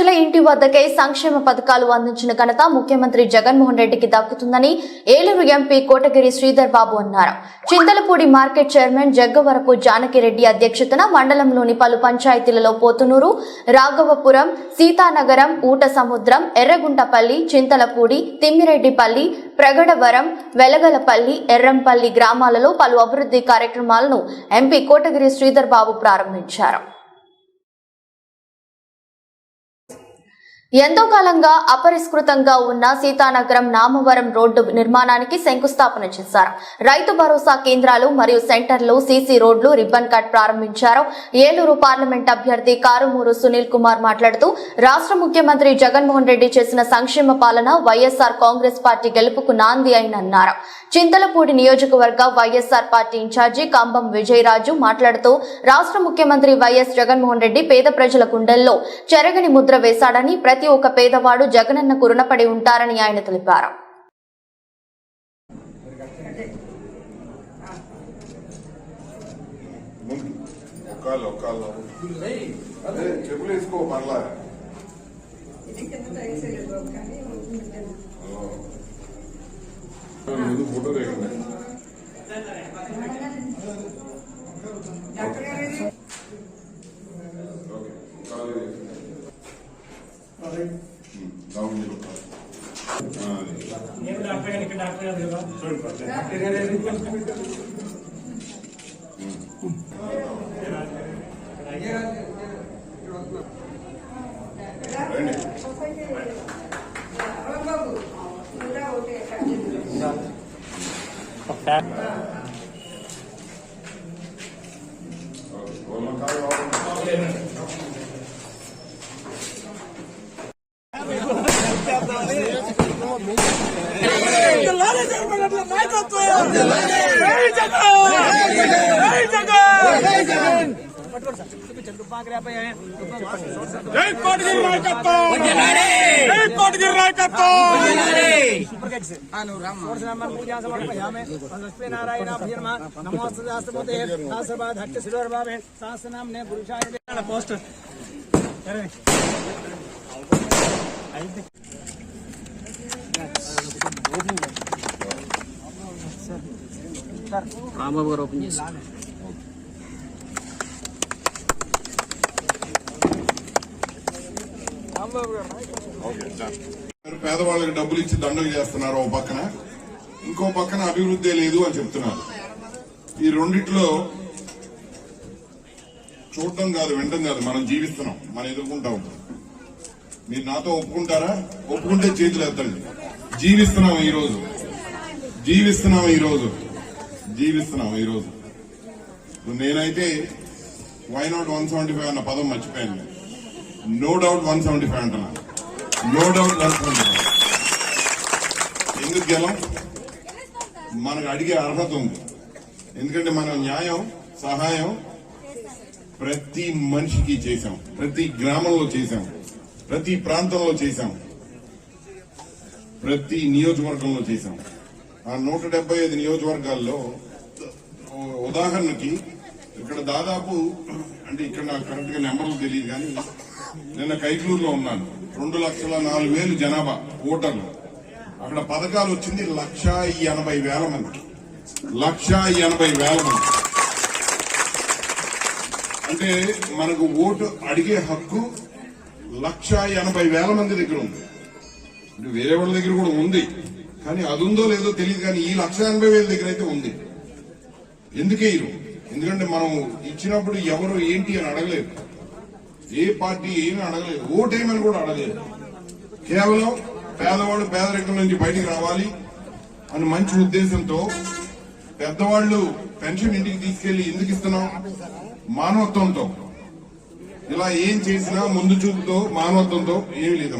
ప్రజల ఇంటి వద్దకే సంక్షేమ పథకాలు అందించిన ఘనత ముఖ్యమంత్రి జగన్మోహన్ రెడ్డికి దక్కుతుందని ఏలూరు ఎంపీ కోటగిరి శ్రీధర్ బాబు అన్నారు. చింతలపూడి మార్కెట్ చైర్మన్ జగ్గవరపు జానకిరెడ్డి అధ్యక్షతన మండలంలోని పలు పంచాయతీలలో పోతునూరు, రాఘవపురం, సీతానగరం, ఊట సముద్రం, ఎర్రగుంటపల్లి, చింతలపూడి, తిమ్మిరెడ్డిపల్లి, ప్రగడవరం, వెలగలపల్లి, ఎర్రంపల్లి గ్రామాలలో పలు అభివృద్ధి కార్యక్రమాలను ఎంపీ కోటగిరి శ్రీధర్ బాబు ప్రారంభించారు. ఎంతో కాలంగా అపరిష్కృతంగా ఉన్న సీతానగరం నామవరం రోడ్డు నిర్మాణానికి శంకుస్థాపన చేశారు. రైతు భరోసా కేంద్రాలు మరియు సెంటర్లు, సీసీ రోడ్లు రిబ్బన్ కట్ ప్రారంభించారు. ఏలూరు పార్లమెంట్ అభ్యర్థి కారుమూరు సునీల్ కుమార్ మాట్లాడుతూ రాష్ట్ర ముఖ్యమంత్రి జగన్మోహన్ రెడ్డి చేసిన సంక్షేమ పాలన వైఎస్ఆర్ కాంగ్రెస్ పార్టీ గెలుపుకు నాంది అన్నారు. చింతలపూడి నియోజకవర్గ వైఎస్ఆర్ పార్టీ ఇన్ఛార్జి కంబం విజయరాజు మాట్లాడుతూ రాష్ట్ర ముఖ్యమంత్రి వైఎస్ జగన్మోహన్ రెడ్డి పేద ప్రజల గుండెల్లో చెరగని ముద్ర వేశాడని, ప్రతి ఒక్క పేదవాడు జగనన్నకు రుణపడి ఉంటారని ఆయన తెలిపారు. రాంబాబు గారు ఓపెన్ చేసి పేదవాళ్ళకి డబ్బులు ఇచ్చి దండలు చేస్తున్నారు ఓ పక్కన, ఇంకో పక్కన అభివృద్ధి లేదు అని చెప్తున్నారు. ఈ రెండిట్లో చూడటం కాదు, వినటం కాదు, మనం జీవిస్తున్నాం, మనం ఎదుర్కొంటా ఉంటాం. మీరు నాతో ఒప్పుకుంటారా? ఒప్పుకుంటే చేతులు ఎత్తండి. జీవిస్తున్నాం ఈరోజు, జీవిస్తున్నాం ఈరోజు, జీవిస్తున్నాం ఈరోజు. నేనైతే వై నాట్ 175 అన్న పదం మర్చిపోయాను. నో డౌట్ 175 అంటున్నాను. No doubt 175. ఎందుకు గెలం? మనకు అడిగే అర్హత ఉంది. ఎందుకంటే మనం న్యాయం, సహాయం ప్రతి మనిషికి చేశాం, ప్రతి గ్రామంలో చేశాం, ప్రతి ప్రాంతంలో చేశాం, ప్రతి నియోజకవర్గంలో చేశాం. ఆ 175 నియోజకవర్గాల్లో ఉదాహరణకి ఇక్కడ దాదాపు, అంటే ఇక్కడ నాకు కరెక్ట్ గా నెంబర్లు తెలియదు కానీ, నిన్న కైకలూరులో ఉన్నాను. 2,04,000 జనాభా ఓటర్లు. అక్కడ పథకాలు వచ్చింది 1,80,000 మందికి. 1,80,000 మంది. అంటే మనకు ఓటు అడిగే హక్కు 1,80,000 మంది దగ్గర ఉంది. అంటే వేరే వాళ్ళ దగ్గర కూడా ఉంది, కానీ అది ఉందో లేదో తెలియదు. కానీ ఈ 1,80,000 దగ్గర అయితే ఉంది. ఎందుకే ఇరు? ఎందుకంటే మనం ఇచ్చినప్పుడు ఎవరు ఏంటి అని అడగలేదు, ఏ పార్టీ ఏమీ అడగలేదు, ఓటేమని కూడా అడగలేదు. కేవలం పేదవాళ్ళు పేదరికం నుంచి బయటికి రావాలి అని మంచి ఉద్దేశంతో పెద్దవాళ్లు పెన్షన్ ఇంటికి తీసుకెళ్లి ఎందుకు ఇస్తున్నాం? మానవత్వంతో. ఇలా ఏం చేసినా ముందు చూపుతో, మానవత్వంతో ఏమీ లేదమ్మా.